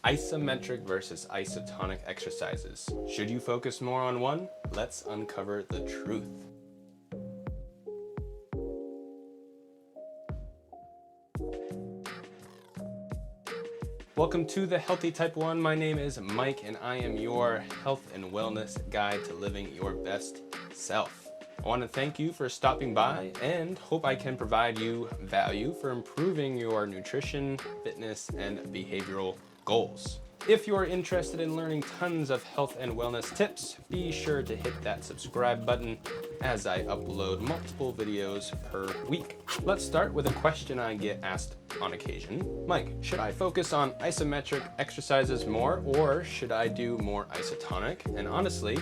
Isometric versus isotonic exercises. Should you focus more on one? Let's uncover the truth. Welcome to the Healthy Type 1. My name is Mike and I am your health and wellness guide to living your best self. I want to thank you for stopping by and hope I can provide you value for improving your nutrition, fitness, and behavioral goals. If you're interested in learning tons of health and wellness tips, be sure to hit that subscribe button as I upload multiple videos per week. Let's start with a question I get asked on occasion. Mike, should I focus on isometric exercises more or should I do more isotonic? And honestly,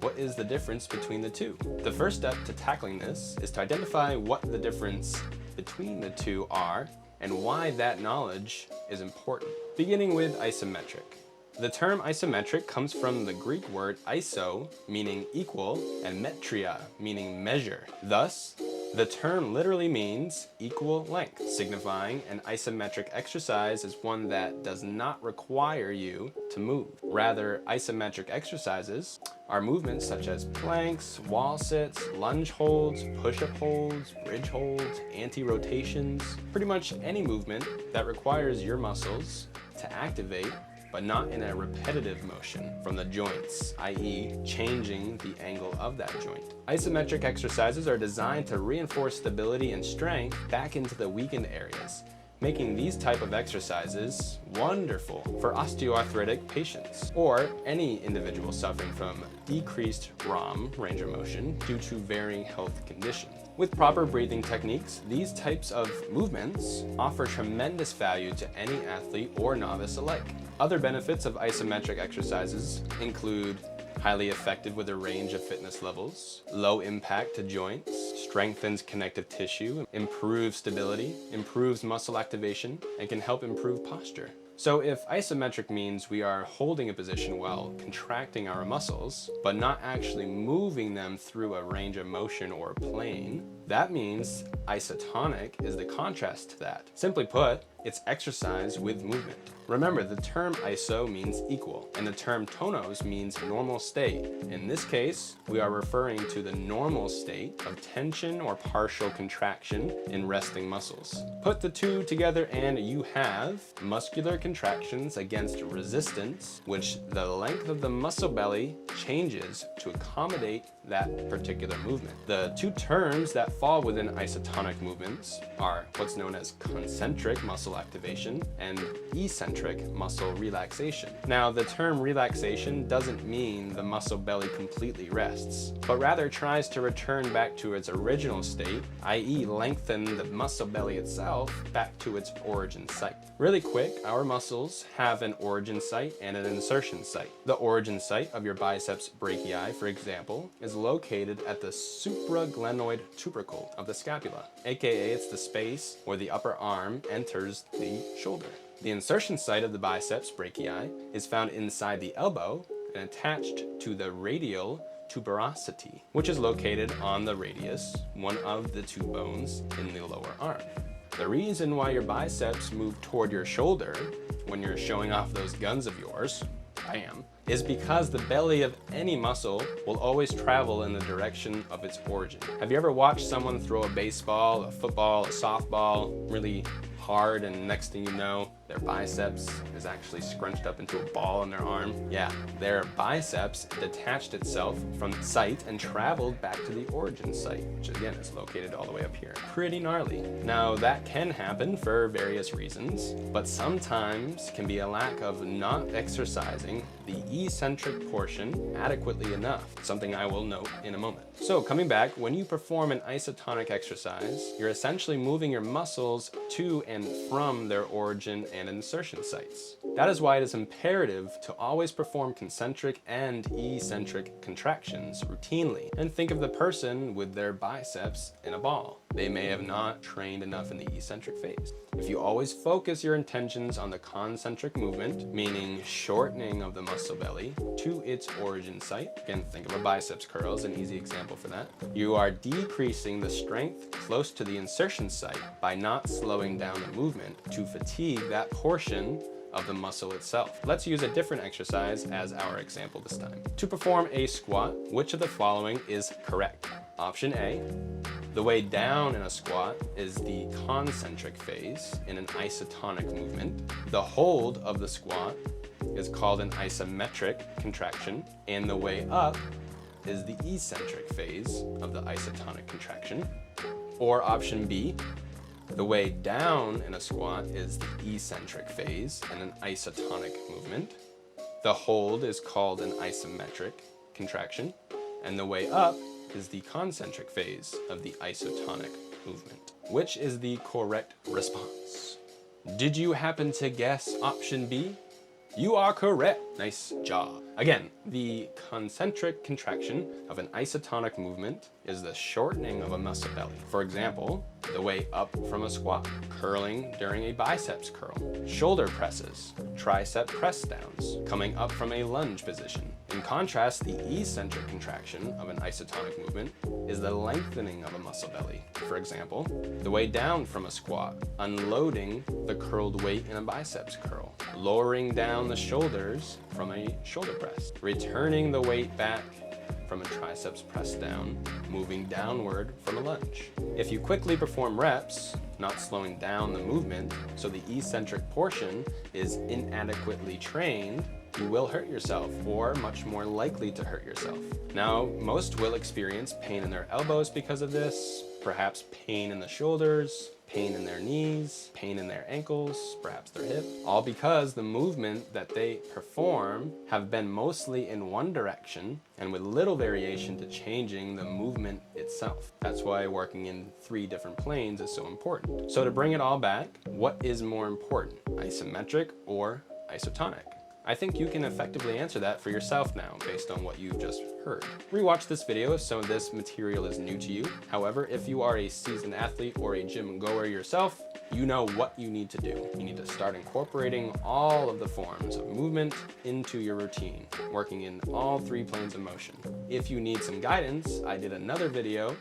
what is the difference between the two? The first step to tackling this is to identify what the difference between the two are and why that knowledge is important. Beginning with isometric. The term isometric comes from the Greek word iso, meaning equal, and metria, meaning measure. Thus, the term literally means equal length, signifying an isometric exercise is one that does not require you to move. Rather, isometric exercises are movements such as planks, wall sits, lunge holds, push-up holds, bridge holds, anti-rotations, pretty much any movement that requires your muscles to activate but not in a repetitive motion from the joints, i.e. changing the angle of that joint. Isometric exercises are designed to reinforce stability and strength back into the weakened areas, making these type of exercises wonderful for osteoarthritic patients or any individual suffering from decreased ROM, range of motion, due to varying health conditions. With proper breathing techniques, these types of movements offer tremendous value to any athlete or novice alike. Other benefits of isometric exercises include highly effective with a range of fitness levels, low impact to joints, strengthens connective tissue, improves stability, improves muscle activation, and can help improve posture. So if isometric means we are holding a position while contracting our muscles, but not actually moving them through a range of motion or plane, that means isotonic is the contrast to that. Simply put, it's exercise with movement. Remember, the term iso means equal, and the term tonos means normal state. In this case, we are referring to the normal state of tension or partial contraction in resting muscles. Put the two together and you have muscular contractions against resistance, which the length of the muscle belly changes to accommodate that particular movement. The two terms that fall within isotonic movements are what's known as concentric muscle activation and eccentric muscle relaxation. Now, the term relaxation doesn't mean the muscle belly completely rests, but rather tries to return back to its original state, i.e. lengthen the muscle belly itself back to its origin site. Really quick, our muscles have an origin site and an insertion site. The origin site of your biceps brachii, for example, is located at the supraglenoid tubercle of the scapula, aka it's the space where the upper arm enters the shoulder. The insertion site of the biceps brachii is found inside the elbow and attached to the radial tuberosity, which is located on the radius, one of the two bones in the lower arm. The reason why your biceps move toward your shoulder when you're showing off those guns of yours, bam, is because the belly of any muscle will always travel in the direction of its origin. Have you ever watched someone throw a baseball, a football, a softball really hard and next thing you know, their biceps is actually scrunched up into a ball in their arm? Yeah, their biceps detached itself from the site and traveled back to the origin site, which again is located all the way up here. Pretty gnarly. Now that can happen for various reasons, but sometimes can be a lack of not exercising the eccentric portion adequately enough, something I will note in a moment. So coming back, when you perform an isotonic exercise, you're essentially moving your muscles to and from their origin and insertion sites. That is why it is imperative to always perform concentric and eccentric contractions routinely. And think of the person with their biceps in a ball. They may have not trained enough in the eccentric phase. If you always focus your intentions on the concentric movement, meaning shortening of the muscle belly to its origin site, again, think of a biceps curl as an easy example for that, you are decreasing the strength close to the insertion site by not slowing down the movement to fatigue that portion of the muscle itself. Let's use a different exercise as our example this time. To perform a squat, which of the following is correct? Option A, the way down in a squat is the concentric phase in an isotonic movement. The hold of the squat is called an isometric contraction, and the way up is the eccentric phase of the isotonic contraction. Or option B, the way down in a squat is the eccentric phase in an isotonic movement. The hold is called an isometric contraction, and the way up is the concentric phase of the isotonic movement. Which is the correct response? Did you happen to guess option B? You are correct. Nice job. Again, the concentric contraction of an isotonic movement is the shortening of a muscle belly. For example, the way up from a squat, curling during a biceps curl, shoulder presses, tricep press downs, coming up from a lunge position. In contrast, the eccentric contraction of an isotonic movement is the lengthening of a muscle belly. For example, the way down from a squat, unloading the curled weight in a biceps curl, lowering down the shoulders from a shoulder press, returning the weight back from a triceps press down, moving downward from a lunge. If you quickly perform reps, not slowing down the movement, so the eccentric portion is inadequately trained, you will hurt yourself, or much more likely to hurt yourself. Now, most will experience pain in their elbows because of this, perhaps pain in the shoulders, pain in their knees, pain in their ankles, perhaps their hip, all because the movement that they perform have been mostly in one direction and with little variation to changing the movement itself. That's why working in 3 different planes is so important. So to bring it all back, what is more important, isometric or isotonic? I think you can effectively answer that for yourself now based on what you've just heard. Rewatch this video if some of this material is new to you. However, if you are a seasoned athlete or a gym goer yourself, you know what you need to do. You need to start incorporating all of the forms of movement into your routine, working in all 3 planes of motion. If you need some guidance, I did another video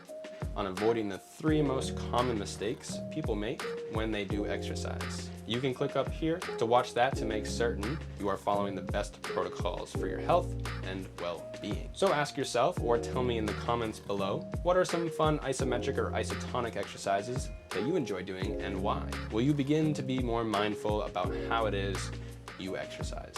on avoiding the 3 most common mistakes people make when they do exercise. You can click up here to watch that to make certain you are following the best protocols for your health and well-being. So ask yourself, or tell me in the comments below, what are some fun isometric or isotonic exercises that you enjoy doing and why? Will you begin to be more mindful about how it is you exercise?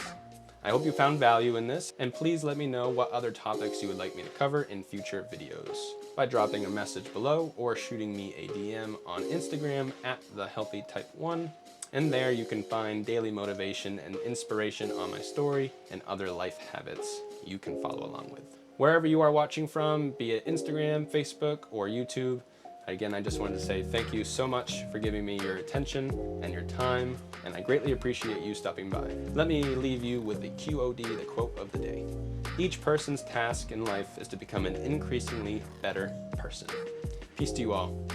I hope you found value in this, and please let me know what other topics you would like me to cover in future videos by dropping a message below or shooting me a DM on Instagram at thehealthytype1. And there you can find daily motivation and inspiration on my story and other life habits you can follow along with. Wherever you are watching from, be it Instagram, Facebook, or YouTube, again, I just wanted to say thank you so much for giving me your attention and your time, and I greatly appreciate you stopping by. Let me leave you with the QOD, the quote of the day. Each person's task in life is to become an increasingly better person. Peace to you all.